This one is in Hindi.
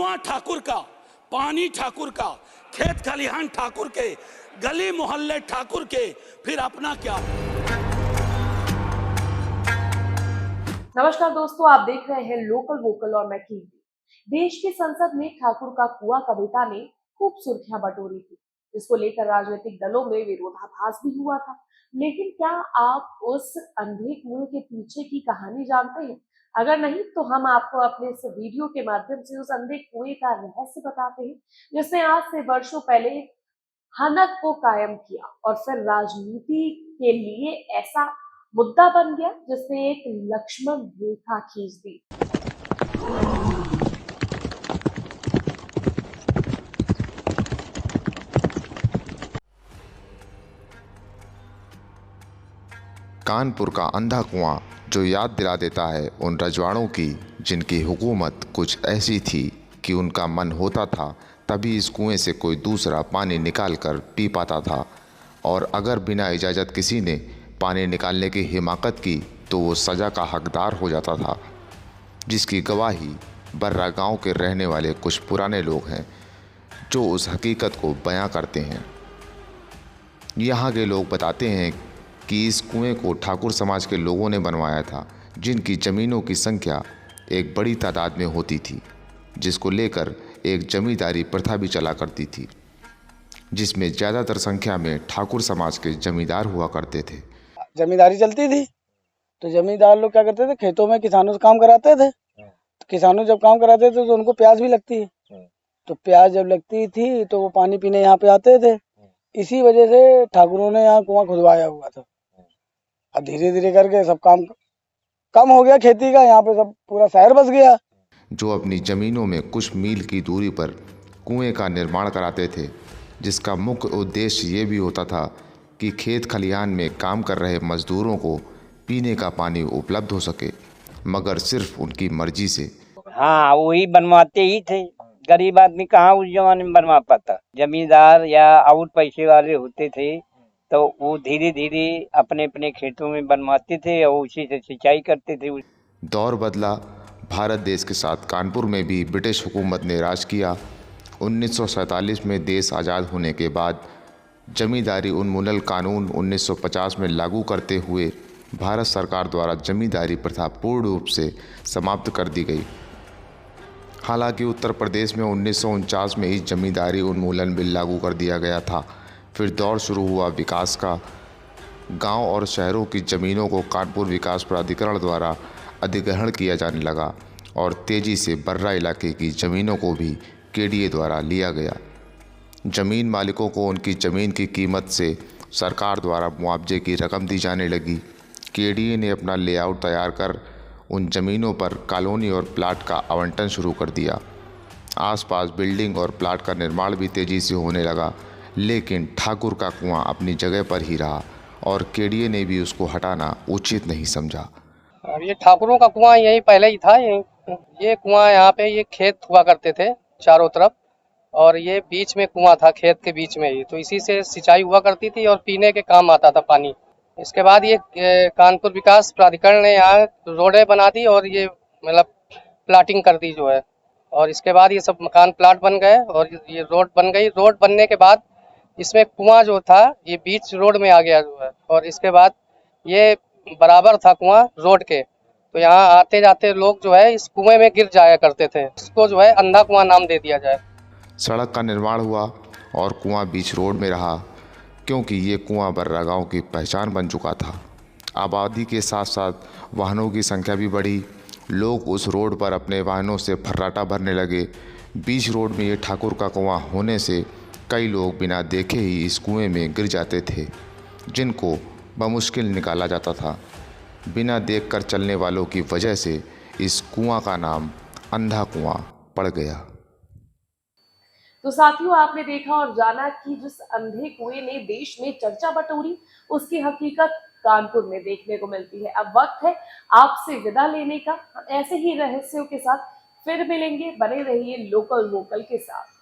कुआं ठाकुर का, पानी ठाकुर का, खेत खलिहान ठाकुर के, गली मोहल्ले ठाकुर के, फिर अपना क्या। नमस्कार दोस्तों, आप देख रहे हैं लोकल वोकल और मैं कीर्ति। देश की संसद में ठाकुर का कुआं कविता ने खूब सुर्खियां बटोरी थी, जिसको लेकर राजनीतिक दलों में विरोधाभास भी हुआ था। लेकिन क्या आप उस अंधे कुएं के पीछे की कहानी जानते हैं? अगर नहीं तो हम आपको अपने इस वीडियो के माध्यम से उस अंधे कुएं का रहस्य बताते हैं, जिसने आज से वर्षों पहले हनक को कायम किया और फिर राजनीति के लिए ऐसा मुद्दा बन गया जिसने एक लक्ष्मण रेखा खींच दी। कानपुर का अंधा कुआं जो याद दिला देता है उन रजवाड़ों की जिनकी हुकूमत कुछ ऐसी थी कि उनका मन होता था तभी इस कुएं से कोई दूसरा पानी निकाल कर पी पाता था, और अगर बिना इजाज़त किसी ने पानी निकालने की हिमाकत की तो वो सज़ा का हकदार हो जाता था, जिसकी गवाही बर्रा गांव के रहने वाले कुछ पुराने लोग हैं जो उस हकीकत को बयां करते हैं। यहाँ के लोग बताते हैं कि इस कुएं को ठाकुर समाज के लोगों ने बनवाया था, जिनकी ज़मीनों की संख्या एक बड़ी तादाद में होती थी, जिसको लेकर एक जमींदारी प्रथा भी चला करती थी, जिसमें ज़्यादातर संख्या में ठाकुर समाज के जमींदार हुआ करते थे। जमींदारी चलती थी तो जमींदार लोग क्या करते थे, खेतों में किसानों से काम कराते थे। तो किसानों जब काम कराते थे तो उनको प्यास भी लगती है, तो प्यास जब लगती थी तो वो पानी पीने यहाँ पे आते थे। इसी वजह से ठाकुरों ने यहाँ कुआं खुदवाया हुआ था। अब धीरे धीरे करके सब काम कम हो गया खेती का, यहाँ पे सब पूरा शहर बस गया। जो अपनी ज़मीनों में कुछ मील की दूरी पर कुएं का निर्माण कराते थे, जिसका मुख्य उद्देश्य ये भी होता था कि खेत खलिहान में काम कर रहे मजदूरों को पीने का पानी उपलब्ध हो सके, मगर सिर्फ उनकी मर्जी से। हाँ, वही बनवाते ही थे। गरीब आदमी कहाँ उस जमाने में बनवा पाता। जमींदार या और पैसे वाले होते थे तो वो धीरे धीरे अपने अपने खेतों में बनवाते थे और उसी से सिंचाई करते थे। दौर बदला, भारत देश के साथ कानपुर में भी ब्रिटिश हुकूमत ने राज किया। 1947 में देश आज़ाद होने के बाद जमींदारी उन्मूलन कानून 1950 में लागू करते हुए भारत सरकार द्वारा जमींदारी प्रथा पूर्ण रूप से समाप्त कर दी गई। हालांकि उत्तर प्रदेश में 1949 में ही जमींदारी उन्मूलन बिल लागू कर दिया गया था। फिर दौर शुरू हुआ विकास का। गांव और शहरों की ज़मीनों को कानपुर विकास प्राधिकरण द्वारा अधिग्रहण किया जाने लगा और तेज़ी से बर्रा इलाके की ज़मीनों को भी केडीए द्वारा लिया गया। ज़मीन मालिकों को उनकी ज़मीन की कीमत से सरकार द्वारा मुआवजे की रकम दी जाने लगी। केडीए ने अपना लेआउट तैयार कर उन ज़मीनों पर कॉलोनी और प्लाट का आवंटन शुरू कर दिया। आसपास बिल्डिंग और प्लाट का निर्माण भी तेज़ी से होने लगा, लेकिन ठाकुर का कुआं अपनी जगह पर ही रहा और केडीए ने भी उसको हटाना उचित नहीं समझा। अब ये ठाकुरों का कुआं यही पहले ही था। ये कुआं यहाँ पे ये खेत हुआ करते थे चारों तरफ, और ये बीच में कुआं था खेत के बीच में ही, तो इसी से सिंचाई हुआ करती थी और पीने के काम आता था पानी। इसके बाद ये कानपुर विकास प्राधिकरण ने यहाँ रोडें बना दी और ये मतलब प्लाटिंग कर दी जो है, और इसके बाद ये सब मकान प्लाट बन गए और ये रोड बन गई। रोड बनने के बाद इसमें कुआं जो था ये बीच रोड में आ गया जो है, और इसके बाद ये बराबर था कुआं रोड के, तो यहाँ आते जाते लोग जो है इस कुएं में गिर जाया करते थे। इसको जो है अंधा कुआं नाम दे दिया जाए। सड़क का निर्माण हुआ और कुआं बीच रोड में रहा, क्योंकि ये कुआं बर्रा गांव की पहचान बन चुका था। आबादी के साथ साथ वाहनों की संख्या भी बढ़ी। लोग उस रोड पर अपने वाहनों से फर्राटा भरने लगे। बीच रोड में ये ठाकुर का कुआं होने से कई लोग बिना देखे ही इस कुएं में गिर जाते थे, जिनको बमुश्किल निकाला जाता था। बिना देखकर चलने वालों की वजह से इस कुआं का नाम अंधा कुआं पड़ गया। तो साथियों, आपने देखा और जाना कि जिस अंधे कुएं ने देश में चर्चा बटोरी, उसकी हकीकत कानपुर में देखने को मिलती है। अब वक्त है आपसे विदा लेने का। ऐसे ही रहस्यों के साथ फिर मिलेंगे। बने रहिए लोकल वोकल के साथ।